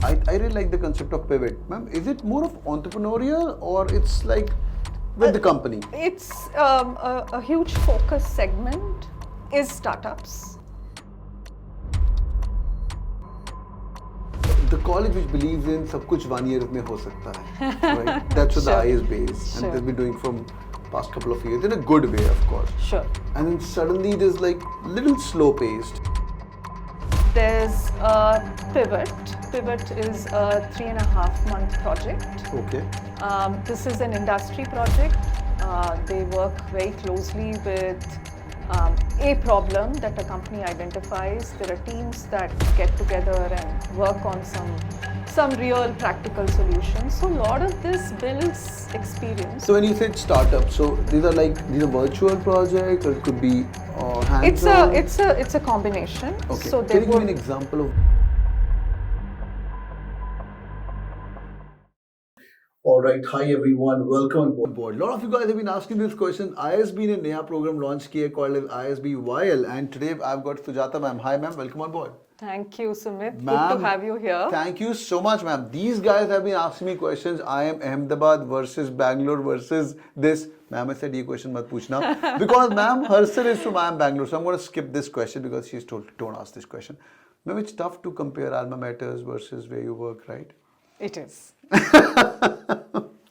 I really like the concept of pivot. Ma'am, is it more of entrepreneurial or it's like with the company? It's a huge focus segment is startups. The college which believes in सब कुछ 1 year में हो सकता है, right? That's what Sure. the ISB is, Sure. and they've been doing from past couple of years in a good way, of course. Sure. And then suddenly there's like little slow paced. There's a Pivot. Pivot is a 3.5-month project. Okay. This is an industry project. They work very closely with a problem that a company identifies. There are teams that get together and work on some real practical solutions. So a lot of this builds experience. So when you said startup, so these are virtual projects, or it could be hands-on? It's a combination. Okay. So Can you give me an example of? All right, hi everyone, welcome on board. A lot of you guys have been asking this question. ISB ने नया program launch किया called as ISB YL, and today I've got Sujatha ma'am. Hi ma'am, welcome on board. Thank you, Sumit. Ma'am, good to have you here. Thank you so much, ma'am. These guys have been asking me questions. I am Ahmedabad versus Bangalore versus this. Ma'am, I said, ये question मत पूछना because ma'am, her sir is from I am Bangalore, so I'm going to skip this question because she's told don't ask this question. Ma'am, it's tough to compare alma maters versus where you work, right? It is.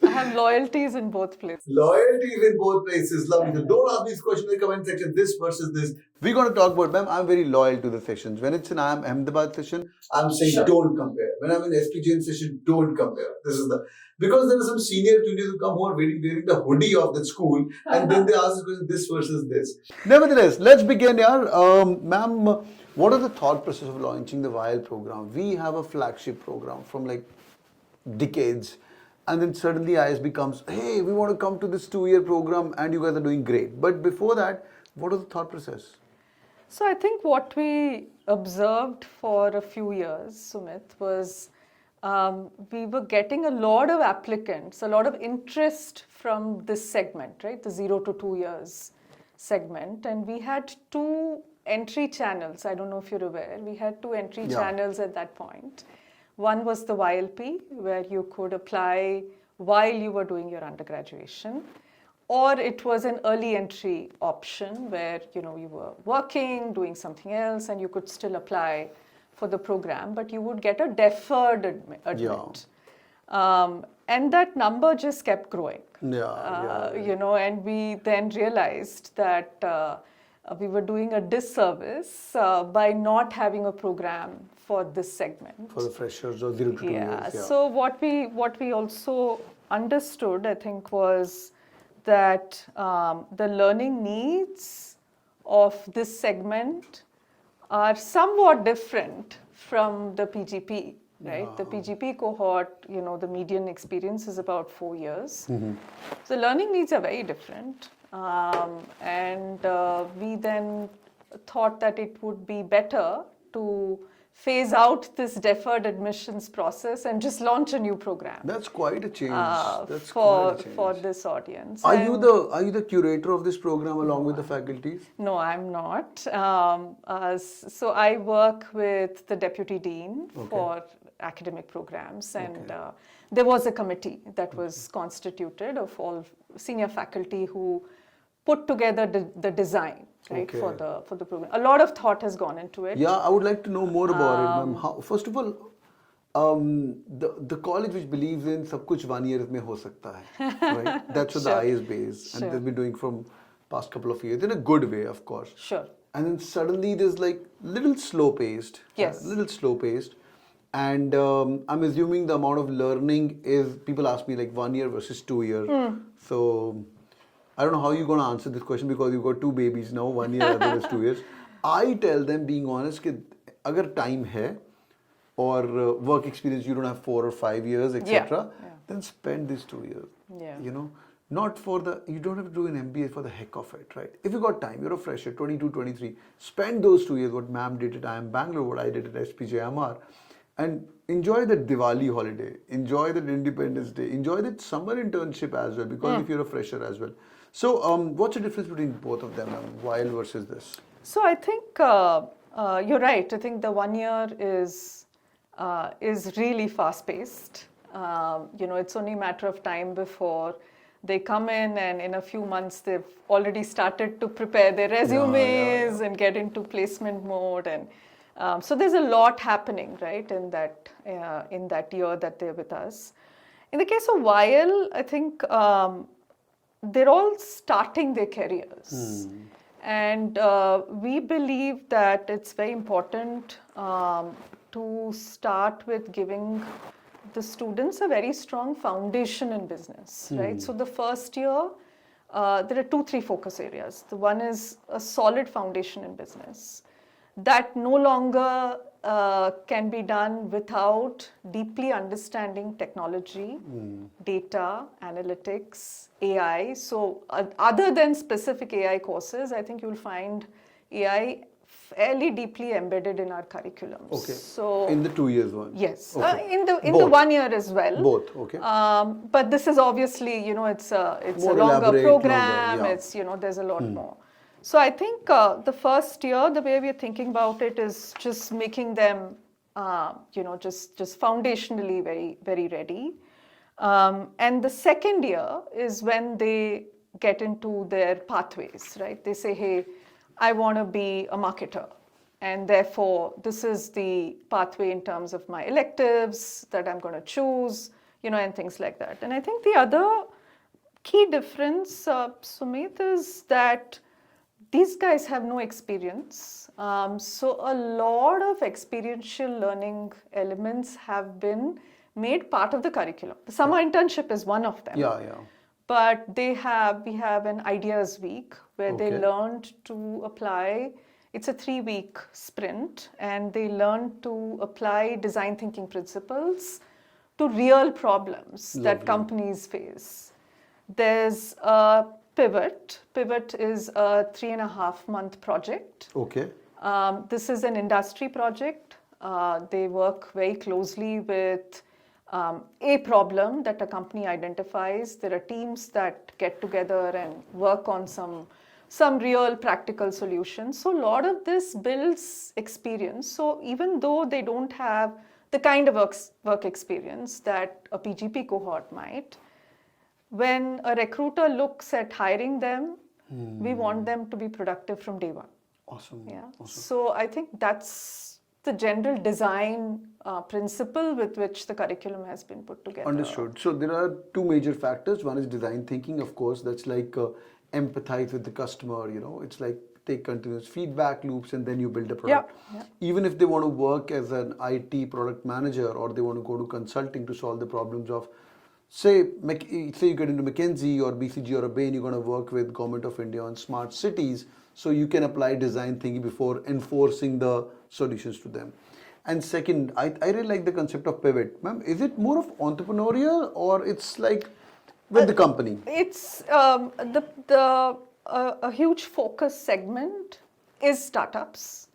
I have loyalties in both places. Loyalties in both places. Lovely. So don't ask these questions in the comment section. This versus this. We're going to talk about, ma'am, I'm very loyal to the sessions. When it's an I am Ahmedabad session, I'm saying Sure. don't compare. When I'm in SPJain session, don't compare. This is the because there are some senior juniors who come who are wearing the hoodie of the school, and then they ask this versus this. Nevertheless, let's begin here. Ma'am, what are the thought process of launching the YL program? We have a flagship program from like decades. And then suddenly ISB comes, hey, we want to come to this 2-year program and you guys are doing great. But before that, what was the thought process? So I think what we observed for a few years, Sumit, was we were getting a lot of applicants, a lot of interest from this segment, right? The 0 to 2 years segment. And we had 2 entry channels. I don't know if you're aware. We had 2 entry channels at that point. One was the YLP, where you could apply while you were doing your undergraduation, or it was an early entry option where you were working, doing something else, and you could still apply for the program, but you would get a deferred admit. And that number just kept growing. And we then realized that we were doing a disservice by not having a program for this segment. For the freshers or 0 to 2 years. So what we also understood, I think, was that the learning needs of this segment are somewhat different from the PGP, right? The PGP cohort, the median experience is about 4 years. So learning needs are very different. And we then thought that it would be better to phase out this deferred admissions process and just launch a new program. That's quite a change. For this audience. Are you the curator of this program along with the faculties? No, I'm not. So I work with the deputy dean for academic programs, and there was a committee that was constituted of all senior faculty who put together the design, right, for the program. A lot of thought has gone into it. Yeah, I would like to know more about it, ma'am. First of all, the college which believes in सब कुछ 1 year में हो सकता है, right? That's what the ISB is, and they've been doing from past couple of years in a good way, of course. Sure. And then suddenly there's like little slow paced. Yes. Little slow paced. And I'm assuming the amount of learning is, people ask me like 1 year versus 2 years. So I don't know how you're going to answer this question because you've got 2 babies now, 1 year other is 2 years. I tell them, being honest, कि अगर time है or work experience, you don't have 4 or 5 years, etc., then spend these 2 years. Not for you don't have to do an MBA for the heck of it, right? If you got time, you're a fresher, 22, 23, spend those 2 years, what ma'am did at I am Bangalore, what I did at SPJain, and enjoy the Diwali holiday, enjoy the Independence Day, enjoy the summer internship as well, because if you're a fresher as well. So what's the difference between both of them, YL versus this? So I think you're right. I think the 1 year is is really fast-paced. It's only a matter of time before they come in, and in a few months they've already started to prepare their resumes and get into placement mode, and so there's a lot happening, right, in that year that they're with us. In the case of YL, I think they're all starting their careers. And we believe that it's very important to start with giving the students a very strong foundation in business, right? So the first year, there are 2-3 focus areas. The one is a solid foundation in business that no longer can be done without deeply understanding technology, data, analytics, AI. So other than specific AI courses, I think you'll find AI fairly deeply embedded in our curriculums. Okay. So in the 2 years one. Yes. Okay. In the 1 year as well. Both. Okay. But this is obviously, it's a More longer elaborate, program. longer, yeah. It's there's a lot more. So I think the first year, the way we're thinking about it is just making them, just foundationally very, very ready. And the second year is when they get into their pathways, right? They say, hey, I want to be a marketer. And therefore, this is the pathway in terms of my electives that I'm going to choose, and things like that. And I think the other key difference, Sumit, is that these guys have no experience. So a lot of experiential learning elements have been made part of the curriculum. The summer internship is one of them. Yeah. But we have an ideas week where they learned to apply. It's a 3-week sprint, and they learned to apply design thinking principles to real problems that companies face. There's a pivot. Pivot is a 3.5-month project. Okay. This is an industry project. They work very closely with a problem that a company identifies. There are teams that get together and work on some real practical solutions. So a lot of this builds experience. So even though they don't have the kind of work experience that a PGP cohort might, when a recruiter looks at hiring them, we want them to be productive from day one. Awesome. Yeah. Awesome. So I think that's the general design principle with which the curriculum has been put together. Understood. So there are 2 major factors. One is design thinking, of course. That's like empathize with the customer. It's like take continuous feedback loops and then you build a product. Yeah. Even if they want to work as an IT product manager or they want to go to consulting to solve the problems of, say you get into McKinsey or BCG or a Bain, you're going to work with Government of India on smart cities. So you can apply design thinking before enforcing the solutions to them. And second, I really like the concept of pivot. Ma'am, is it more of entrepreneurial or it's like with the company? It's a huge focus segment is startups.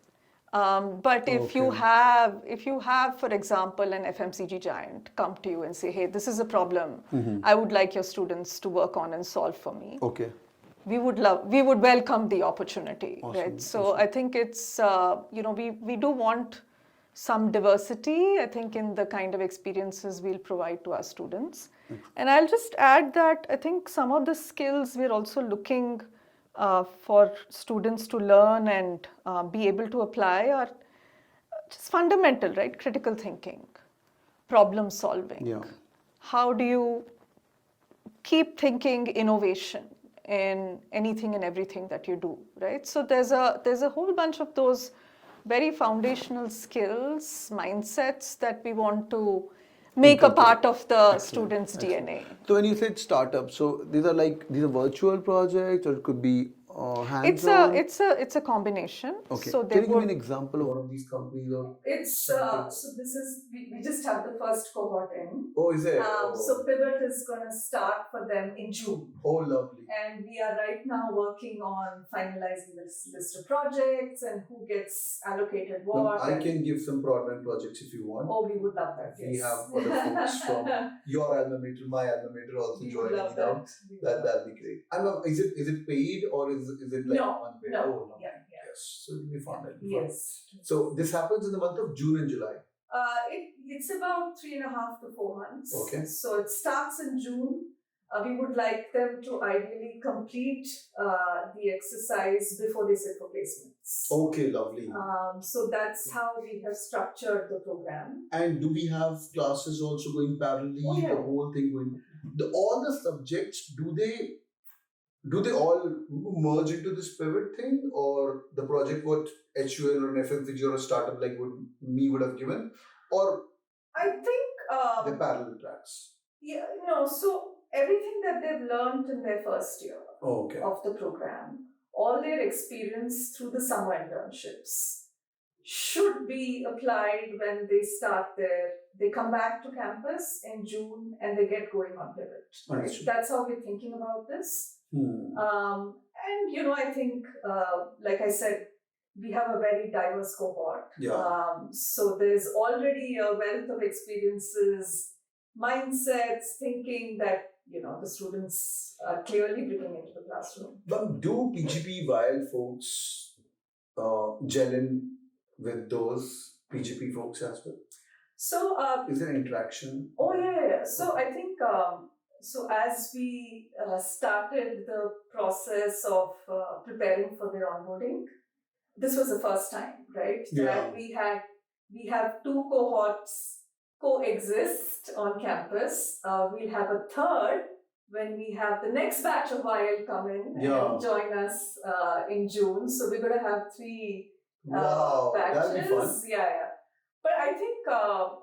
But if you have, for example, an FMCG giant come to you and say, hey, this is a problem I would like your students to work on and solve for me. Okay. We would welcome the opportunity, awesome, right? So awesome. I think it's, we do want some diversity, I think, in the kind of experiences we'll provide to our students. And I'll just add that I think some of the skills we're also looking for students to learn and be able to apply are just fundamental, right? Critical thinking, problem solving. Yeah. How do you keep thinking innovation in anything and everything that you do, right? So there's a whole bunch of those very foundational skills, mindsets that we want to make a part of the students' DNA. So when you said startups, so these are virtual projects or it could be hands-on? It's a combination. Okay. So can you give me an example of one of these companies? So this is we just have the first cohort in. Oh, is it? So Pivot is going to start for them in June. Oh, lovely. And we are right now working on finalizing this list of projects and who gets allocated what. I can give some broadband projects if you want. Oh, we would love that. We yes. have other folks from your alma mater, my alma mater also joining now. That'll be great. I love. Is it paid or is it like unpaid? No. Oh, no. Yeah. Yes. So it'll be fun. Yes. So this happens in the month of June and July. It's about 3.5 to 4 months. Okay. So it starts in June. We would like them to ideally complete the exercise before they sit for placements. Okay, lovely. So that's how we have structured the program. And do we have classes also going parallelly? Oh, yeah. The whole thing going. All the subjects, do they all merge into this pivot thing, or the project what HUL or an FMCG or a startup like would have given, or I think the parallel tracks? Yeah, no. So everything that they've learned in their first year Okay. of the program, all their experience through the summer internships, should be applied when they start they come back to campus in June and they get going on pivot. Right? That's how we're thinking about this. And I think, like I said, we have a very diverse cohort. Yeah. So there's already a wealth of experiences, mindsets, thinking that the students are clearly bringing into the classroom. But do PGP YL folks gel in with those PGP folks as well? So is there interaction? Oh yeah. So I think so as we started the process of preparing for their onboarding, this was the first time, right? Yeah. That we have two cohorts coexist on campus. We'll have a third when we have the next batch of YL come in and join us in June. So we're going to have 3 batches. That'll be fun. Yeah. But I think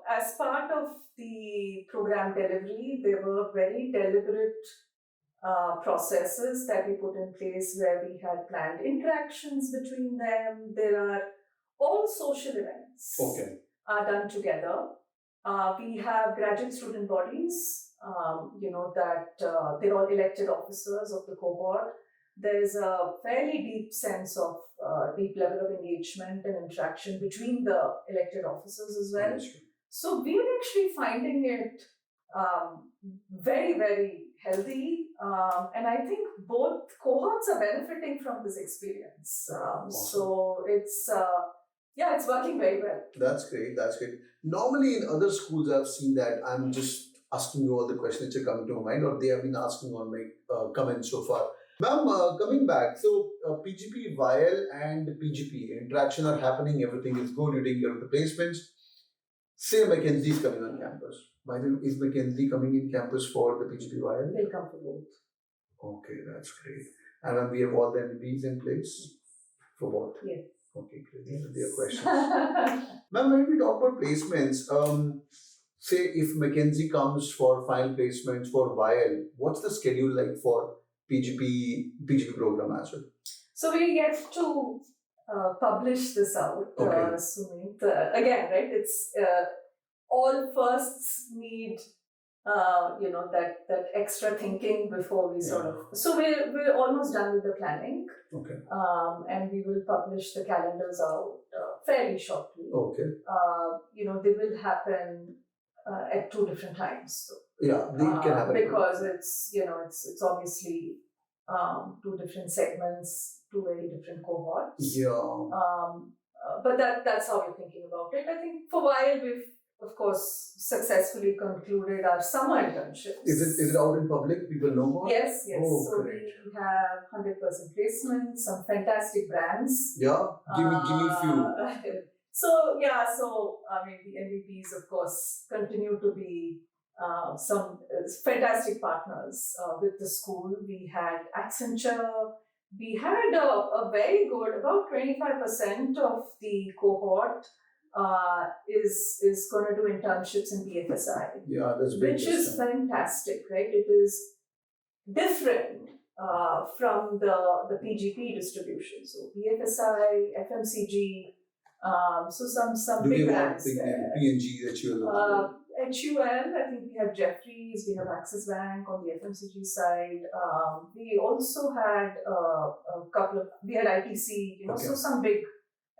as part of the program delivery, there were very deliberate processes that we put in place where we had planned interactions between them. There are all social events done together. We have graduate student bodies, that they're all elected officers of the cohort. There's a fairly deep sense of deep level of engagement and interaction between the elected officers as well. So we're actually finding it very, very healthy. And I think both cohorts are benefiting from this experience. So it's working very well. That's great. Normally in other schools, I've seen that. I'm just asking you all the questions that are coming to my mind, or they have been asking on my comments so far. Ma'am, coming back, so PGP YL and PGP interaction are happening. Everything is good. You're taking care of the placements. Say McKinsey is coming on campus. By the way, is McKinsey coming in campus for the PGP YL? They'll come for both. Okay, that's great. And we have all the MBs in place for both? Yes. Okay, great. These are their questions. Ma'am, when we talk about placements, say if McKinsey comes for final placements for YL, what's the schedule like for PGP program as well? So we get to publish this out, Sumit. Again, right? It's all firsts need that extra thinking before we sort of. So we're almost done with the planning. Okay. And we will publish the calendars out fairly shortly. Okay. They will happen at 2 different times. So, they can happen because it's obviously 2 different segments, 2 very different cohorts. But that's how we're thinking about it. I think for a while we've of course successfully concluded our summer internships. Is it out in public? People know more? Yes. Oh, so great. We have 100% placements, some fantastic brands. Yeah, give me a few. So I mean the MVPs of course continue to be some fantastic partners with the school. We had Accenture. We had a very good, about 25% of the cohort is going to do internships in BFSI. Yeah, that's big. Which is fantastic, right? It is different from the PGP distribution. So BFSI, FMCG, so some big brands there. P&G that you're looking HUL, I think we have Jeffries, we have Axis Bank on the FMCG side. We also had a couple of, we had ITC, so some big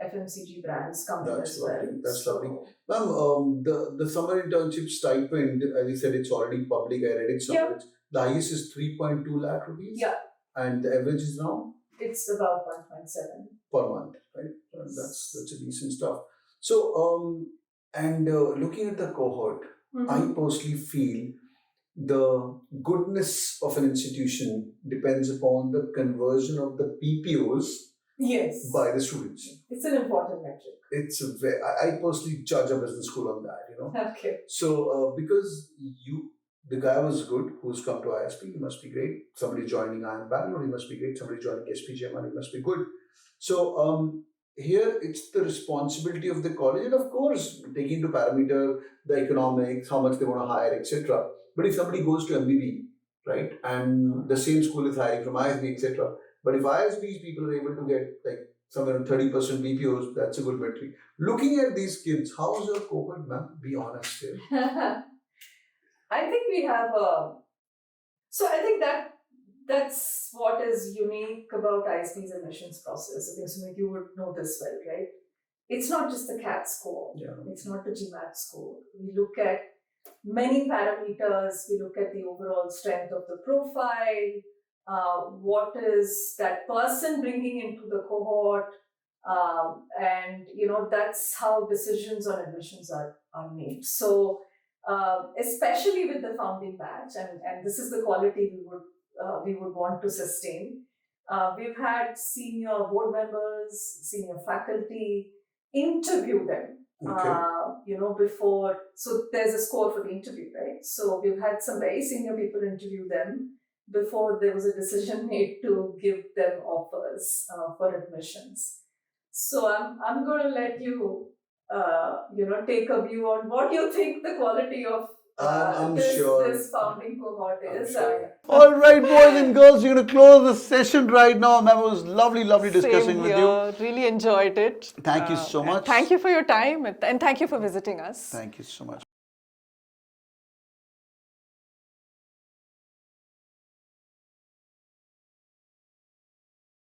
FMCG brands coming as well. That's lovely. Ma'am, the summer internship stipend, as you said, it's already public. I read it somewhere. Yeah. The highest is 3.2 lakh rupees. Yeah. And the average is now? It's about 1.7 per month, right? That's a decent stuff. So And looking at the cohort, I personally feel the goodness of an institution depends upon the conversion of the PPOs by the students. It's an important metric. It's a very, I personally judge a business school on that, Okay. So because the guy was good who's come to ISP, he must be great. Somebody joining IIM Bangalore, he must be great. Somebody joining SPJain, he must be good. So here it's the responsibility of the college, and of course taking into parameter the economics, how much they want to hire, etc. But if somebody goes to MBB, right, and the same school is hiring from ISB, etc. But if ISB's people are able to get like somewhere around 30% BPOs, that's a good metric. Looking at these kids, how is your cohort, ma'am? Be honest here. I think we have a. So I think that's what is unique about ISB's admissions process. I think Sumit, you would know this well, right? It's not just the CAT score. Yeah. It's not the GMAT score. We look at many parameters. We look at the overall strength of the profile. What is that person bringing into the cohort? And that's how decisions on admissions are made. So especially with the founding batch, and this is the quality we would want to sustain. We've had senior board members, senior faculty interview them. Before, so there's a score for the interview, right? So we've had some very senior people interview them before there was a decision made to give them offers for admissions. So I'm going to let you, take a view on what you think the quality of this founding cohort is. Sure. All right, boys and girls, we're going to close the session right now. Ma'am, it was lovely discussing with you. Really enjoyed it. Thank you so much. Thank you for your time and thank you for visiting us. Thank you so much.